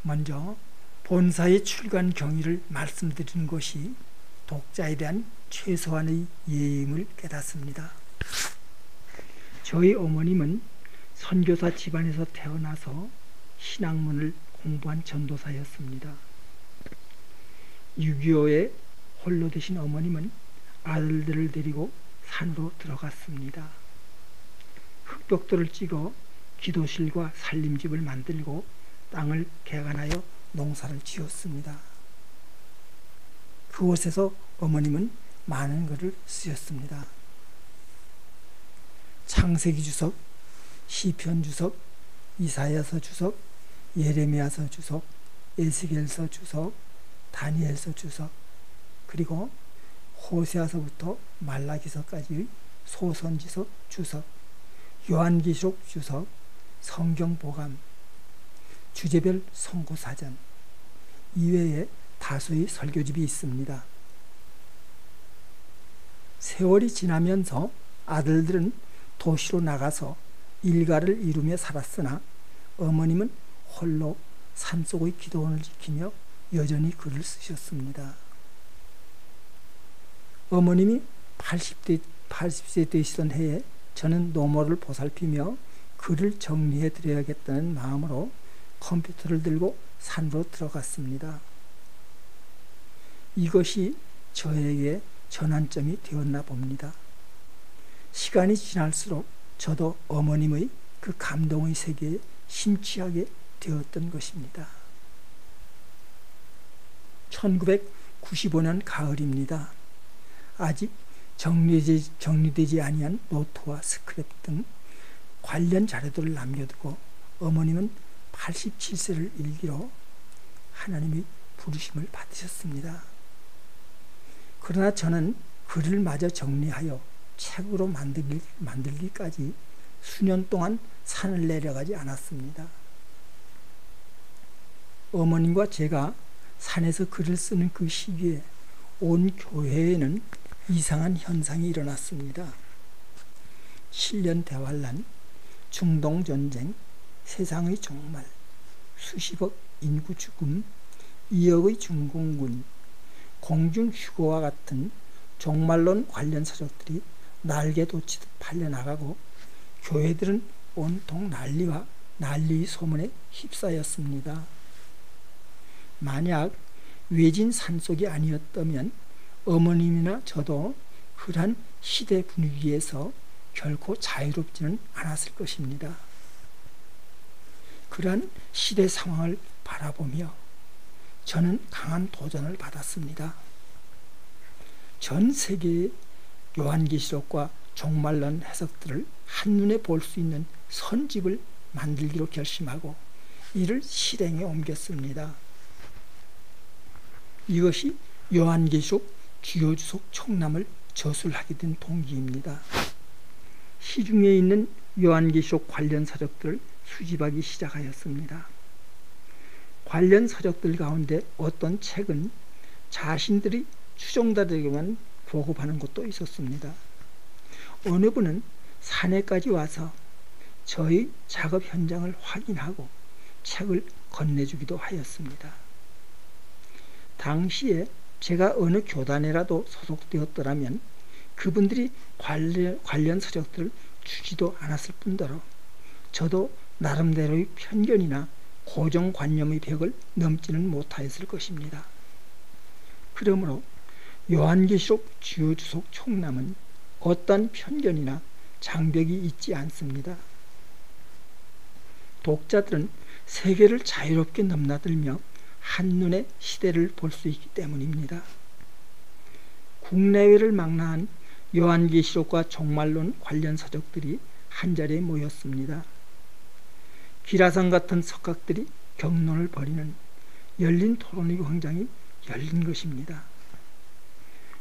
먼저 본사의 출간 경위를 말씀드리는 것이 독자에 대한 최소한의 예의임을 깨닫습니다. 저희 어머님은 선교사 집안에서 태어나서 신학문을 공부한 전도사였습니다. 6.25에 홀로 되신 어머님은 아들들을 데리고 산으로 들어갔습니다. 흙벽돌을 찍어 기도실과 살림집을 만들고 땅을 개간하여 농사를 지었습니다. 그곳에서 어머님은 많은 글을 쓰셨습니다. 창세기 주석, 시편 주석, 이사야서 주석, 예레미야서 주석, 에스겔서 주석, 다니엘서 주석, 그리고 호세아서부터 말라기서까지의 소선지서 주석, 요한계시록 주석, 성경보감, 주제별 선고사전 이외에 다수의 설교집이 있습니다. 세월이 지나면서 아들들은 도시로 나가서 일가를 이루며 살았으나 어머님은 홀로 산속의 기도원을 지키며 여전히 글을 쓰셨습니다. 어머님이 80세 되시던 해에 저는 노모를 보살피며 글을 정리해 드려야겠다는 마음으로 컴퓨터를 들고 산으로 들어갔습니다. 이것이 저에게 전환점이 되었나 봅니다. 시간이 지날수록 저도 어머님의 그 감동의 세계에 심취하게 되었던 것입니다. 1995년 가을입니다. 아직 정리되지 아니한 노트와 스크랩 등 관련 자료들을 남겨두고 어머님은 87세를 일기로 하나님의 부르심을 받으셨습니다. 그러나 저는 글을 마저 정리하여 책으로 만들기까지 수년 동안 산을 내려가지 않았습니다. 어머님과 제가 산에서 글을 쓰는 그 시기에 온 교회에는 이상한 현상이 일어났습니다. 7년 대환란, 중동전쟁, 세상의 종말, 수십억 인구 죽음, 2억의 중공군, 공중휴거와 같은 종말론 관련 서적들이 날개 돋치듯 팔려나가고 교회들은 온통 난리와 난리의 소문에 휩싸였습니다. 만약 외진 산속이 아니었다면 어머님이나 저도 그러한 시대 분위기에서 결코 자유롭지는 않았을 것입니다. 그러한 시대 상황을 바라보며 저는 강한 도전을 받았습니다. 전 세계의 요한계시록과 종말론 해석들을 한눈에 볼 수 있는 선집을 만들기로 결심하고 이를 실행에 옮겼습니다. 이것이 요한계시록 주요 주석 총남을 저술하게 된 동기입니다. 시중에 있는 요한계시록 관련 서적들을 수집하기 시작하였습니다. 관련 서적들 가운데 어떤 책은 자신들이 추종자들에게만 보급하는 것도 있었습니다. 어느 분은 산에까지 와서 저희 작업 현장을 확인하고 책을 건네주기도 하였습니다. 당시에 제가 어느 교단에라도 소속되었더라면 그분들이 관련 서적들을 주지도 않았을 뿐더러 저도 나름대로의 편견이나 고정관념의 벽을 넘지는 못하였을 것입니다. 그러므로 요한계시록 주요 주석 총남은 어떤 편견이나 장벽이 있지 않습니다. 독자들은 세계를 자유롭게 넘나들며 한눈에 시대를 볼 수 있기 때문입니다. 국내외를 망라한 요한계시록과 종말론 관련 서적들이 한자리에 모였습니다. 기라성 같은 석학들이 격론을 벌이는 열린 토론의 광장이 열린 것입니다.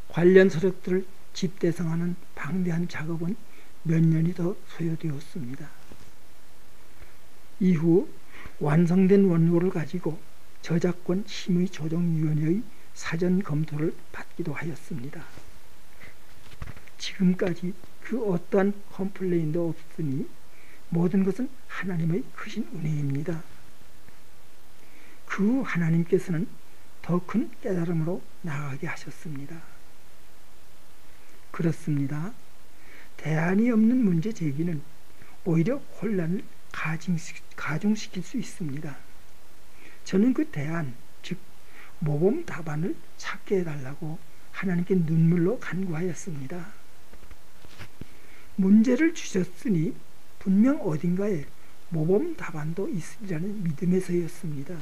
관련 서적들을 집대성하는 방대한 작업은 몇 년이 더 소요되었습니다. 이후 완성된 원고를 가지고 저작권 심의조정위원회의 사전 검토를 받기도 하였습니다. 지금까지 그 어떠한 컴플레인도 없으니 모든 것은 하나님의 크신 은혜입니다. 그 후 하나님께서는 더 큰 깨달음으로 나아가게 하셨습니다. 그렇습니다. 대안이 없는 문제 제기는 오히려 혼란을 가중시킬 수 있습니다. 저는 그 대안, 즉 모범 답안을 찾게 해달라고 하나님께 눈물로 간구하였습니다. 문제를 주셨으니 분명 어딘가에 모범 답안도 있으리라는 믿음에서였습니다.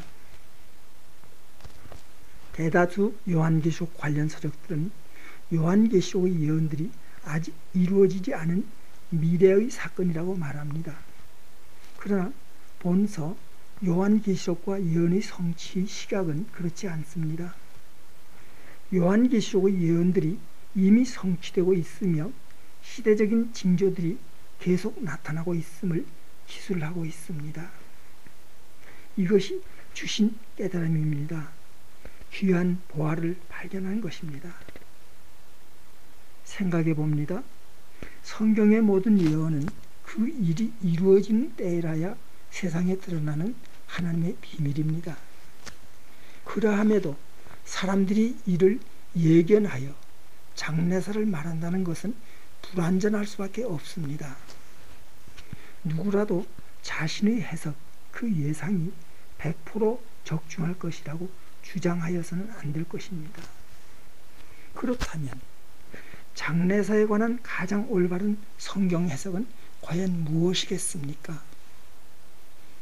대다수 요한계시록 관련 서적들은 요한계시록의 예언들이 아직 이루어지지 않은 미래의 사건이라고 말합니다. 그러나 본서 요한계시록과 예언의 성취의 시각은 그렇지 않습니다. 요한계시록의 예언들이 이미 성취되고 있으며 시대적인 징조들이 계속 나타나고 있음을 기술하고 있습니다. 이것이 주신 깨달음입니다. 귀한 보화를 발견한 것입니다. 생각해 봅니다. 성경의 모든 예언은 그 일이 이루어지는 때라야 세상에 드러나는 하나님의 비밀입니다. 그러함에도 사람들이 이를 예견하여 장래사를 말한다는 것은 불완전할 수밖에 없습니다. 누구라도 자신의 해석, 그 예상이 100% 적중할 것이라고 주장하여서는 안 될 것입니다. 그렇다면 장래사에 관한 가장 올바른 성경 해석은 과연 무엇이겠습니까?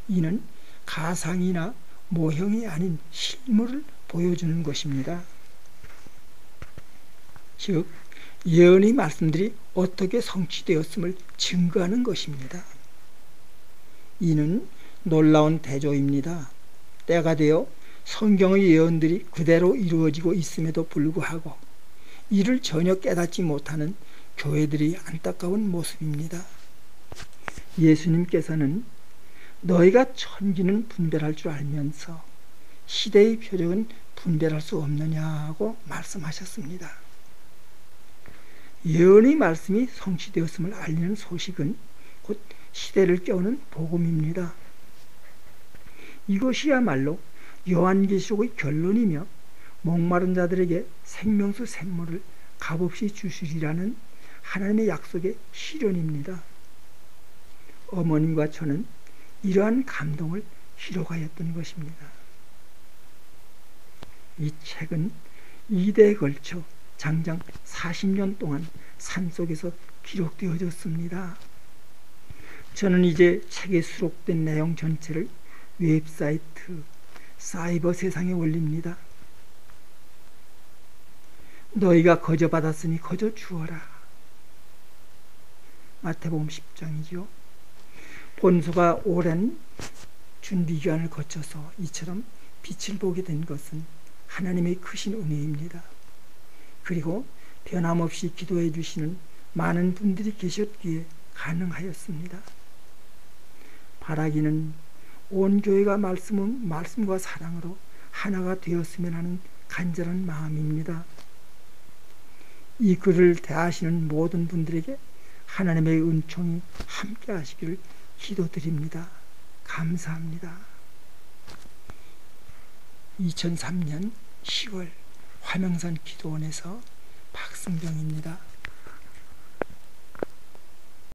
이는 가상이나 모형이 아닌 실물을 보여주는 것입니다. 즉 예언의 말씀들이 어떻게 성취되었음을 증거하는 것입니다. 이는 놀라운 대조입니다. 때가 되어 성경의 예언들이 그대로 이루어지고 있음에도 불구하고 이를 전혀 깨닫지 못하는 교회들이 안타까운 모습입니다. 예수님께서는 너희가 천기는 분별할 줄 알면서 시대의 표적은 분별할 수 없느냐고 말씀하셨습니다. 예언의 말씀이 성취되었음을 알리는 소식은 곧 시대를 깨우는 복음입니다. 이것이야말로 요한계시록의 결론이며 목마른 자들에게 생명수 샘물을 값없이 주시리라는 하나님의 약속의 실현입니다. 어머님과 저는 이러한 감동을 기록하였던 것입니다. 이 책은 2대에 걸쳐 장장 40년 동안 산속에서 기록되어졌습니다. 저는 이제 책에 수록된 내용 전체를 웹사이트 사이버 세상에 올립니다. 너희가 거저 받았으니 거저 주어라. 마태복음 10장이죠. 본소가 오랜 준비기간을 거쳐서 이처럼 빛을 보게 된 것은 하나님의 크신 은혜입니다. 그리고 변함없이 기도해 주시는 많은 분들이 계셨기에 가능하였습니다. 바라기는 온 교회가 말씀과 사랑으로 하나가 되었으면 하는 간절한 마음입니다. 이 글을 대하시는 모든 분들에게 하나님의 은총이 함께 하시기를 기도드립니다. 감사합니다. 2003년 10월 화명산 기도원에서 박승병입니다.